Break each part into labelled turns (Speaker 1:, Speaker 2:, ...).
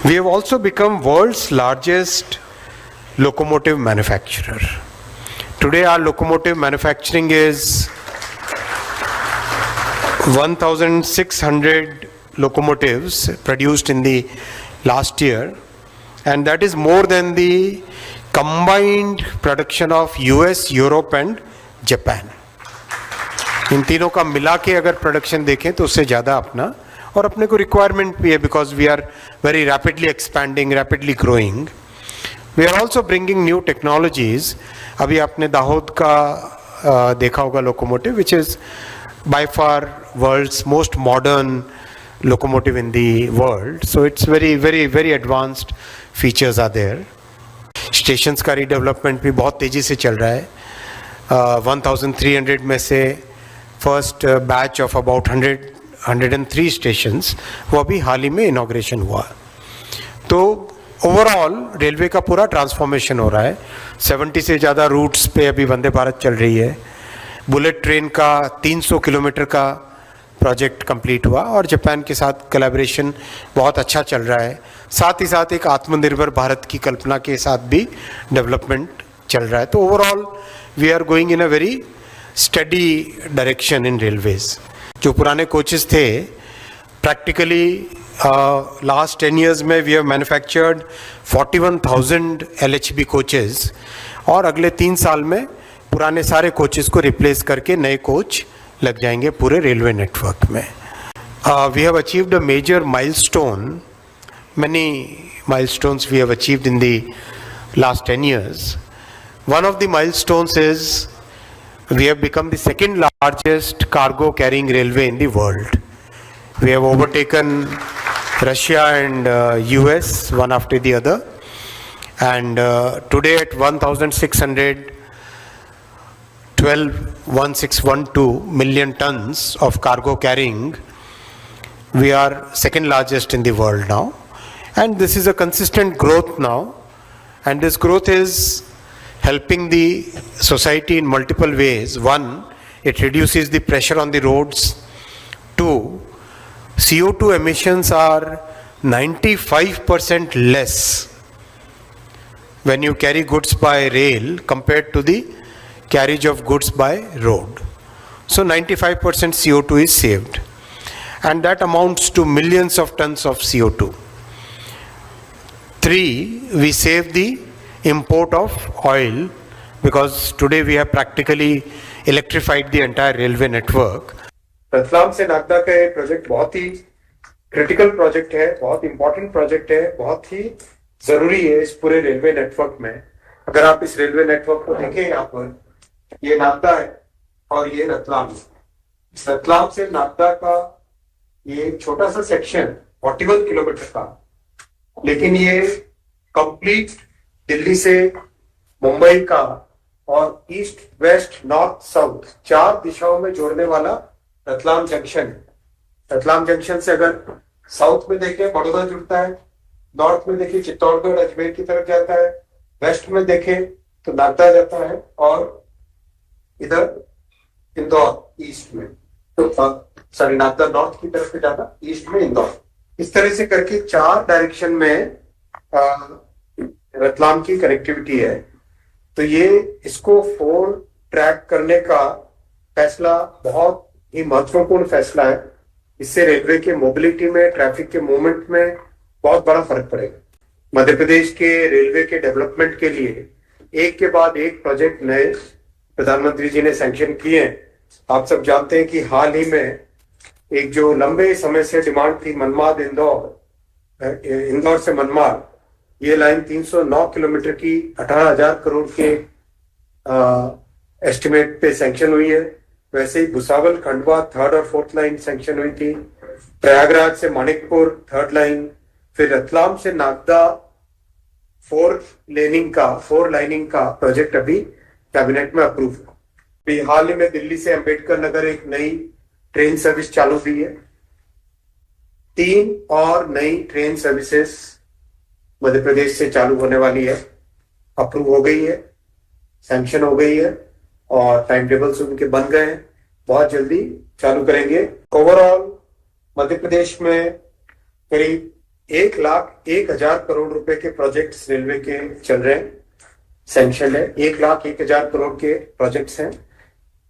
Speaker 1: We have also become world's largest locomotive manufacturer. Today our locomotive manufacturing is 1,600 locomotives produced in the last year, and that is more than the combined production of US, Europe and Japan. इन तीनों का मिला के अगर production देखें तो उससे ज़्यादा अपना, और अपने को रिक्वायरमेंट भी है, because we are very rapidly expanding, rapidly growing. We are also bringing new technologies. अभी आपने दाहोद का देखा होगा locomotive, which is by far world's most modern locomotive in the world. So it's very advanced features are there. Stations का redevelopment भी बहुत तेजी से चल रहा है. 1300 में से first batch of about 103 stations वो अभी हाल ही में inauguration हुआ. तो ओवरऑल रेलवे का पूरा ट्रांसफॉर्मेशन हो रहा है. 70 से ज़्यादा रूट्स पे अभी वंदे भारत चल रही है. बुलेट ट्रेन का 300 किलोमीटर का प्रोजेक्ट कंप्लीट हुआ और जापान के साथ कोलैबोरेशन बहुत अच्छा चल रहा है. साथ ही साथ एक आत्मनिर्भर भारत की कल्पना के साथ भी डेवलपमेंट चल रहा है. तो overall we are going in a very steady direction in railways. जो पुराने कोचेस थे, प्रैक्टिकली लास्ट 10 years में we have manufactured 41,000 LHB coaches, और अगले 3 साल में पुराने सारे कोचेस को रिप्लेस करके नए कोच लग जाएंगे पूरे रेलवे नेटवर्क में. We have achieved a major milestone. many milestones we have achieved in the last 10 years. One of the milestones is we have become the second largest cargo carrying railway in the world. We have overtaken Russia and US one after the other, and today at 1,612 million tons of cargo carrying, we are second largest in the world now. And this is a consistent growth now, and this growth is helping the society in multiple ways. One, it reduces the pressure on the roads. Two, CO2 emissions are 95% less when you carry goods by rail compared to the carriage of goods by road. So 95% CO2 is saved, and that amounts to millions of tons of CO2. Three, we save the import of oil, because today we have practically electrified the entire railway network. Ratlam से नागदा का ये project बहुत ही critical project है, बहुत important project है, बहुत ही जरूरी है इस पूरे रेलवे नेटवर्क में. अगर आप इस रेलवे नेटवर्क को देखें, यहाँ पर ये नागदा है और ये रतलाम. रतलाम से नागदा का ये छोटा सा सेक्शन 41 किलोमीटर का, लेकिन ये कंप्लीट दिल्ली से मुंबई का और ईस्ट वेस्ट नॉर्थ साउथ 4 दिशाओं में जोड़ने वाला रतलाम जंक्शन है. रतलाम जंक्शन से अगर साउथ में देखें बड़ौदा जुड़ता है, नॉर्थ में देखें चित्तौड़गढ़ अजमेर की तरफ जाता है, वेस्ट में देखें तो नागदा जाता है, और इधर इंदौर ईस्ट में, तो सॉरी नागदा नॉर्थ की तरफ से जाता, ईस्ट में इंदौर. इस तरह से करके 4 डायरेक्शन में रतलाम की कनेक्टिविटी है. तो ये इसको 4 ट्रैक करने का फैसला बहुत ही महत्वपूर्ण फैसला है. इससे रेलवे के मोबिलिटी में, ट्रैफिक के मूवमेंट में बहुत बड़ा फर्क पड़ेगा. मध्य प्रदेश के रेलवे के डेवलपमेंट के लिए एक के बाद एक प्रोजेक्ट नए प्रधानमंत्री जी ने सैंक्शन किए हैं. आप सब जानते हैं कि हाल ही में एक जो लंबे समय से डिमांड थी, मनमाड इंदौर से मनमाड, ये लाइन 309 किलोमीटर की 18,000 करोड़ के एस्टिमेट पे सैंक्शन हुई है. वैसे ही भुसावल खंडवा 3rd और 4th लाइन सैंक्शन हुई थी. प्रयागराज से मानिकपुर 3rd लाइन, फिर रतलाम से नागदा 4 लाइनिंग का प्रोजेक्ट अभी कैबिनेट में अप्रूव हुआ. हाल ही में दिल्ली से अंबेडकर नगर एक नई ट्रेन सर्विस चालू हुई है. 3 और नई ट्रेन सर्विसेज मध्य प्रदेश से चालू होने वाली है. अप्रूव हो गई है, सैंक्शन हो गई है, और टाइम टेबल्स उनके बन गए हैं. बहुत जल्दी चालू करेंगे. ओवरऑल मध्य प्रदेश में करीब 1,01,000 करोड़ रुपए के प्रोजेक्ट्स रेलवे के चल रहे हैं, सैंक्शन है। 1,01,000 करोड़ के प्रोजेक्ट्स हैं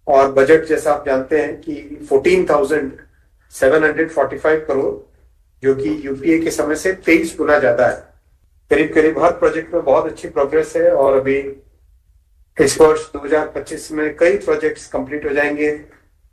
Speaker 1: और बजट जैसा आप जानते हैं कि 14,745 करोड़, जो कि यूपीए के समय से 23 गुना ज्यादा है। करीब करीब हर प्रोजेक्ट में बहुत अच्छी प्रोग्रेस है और अभी इस वर्ष 2025 में कई प्रोजेक्ट्स कंप्लीट हो जाएंगे।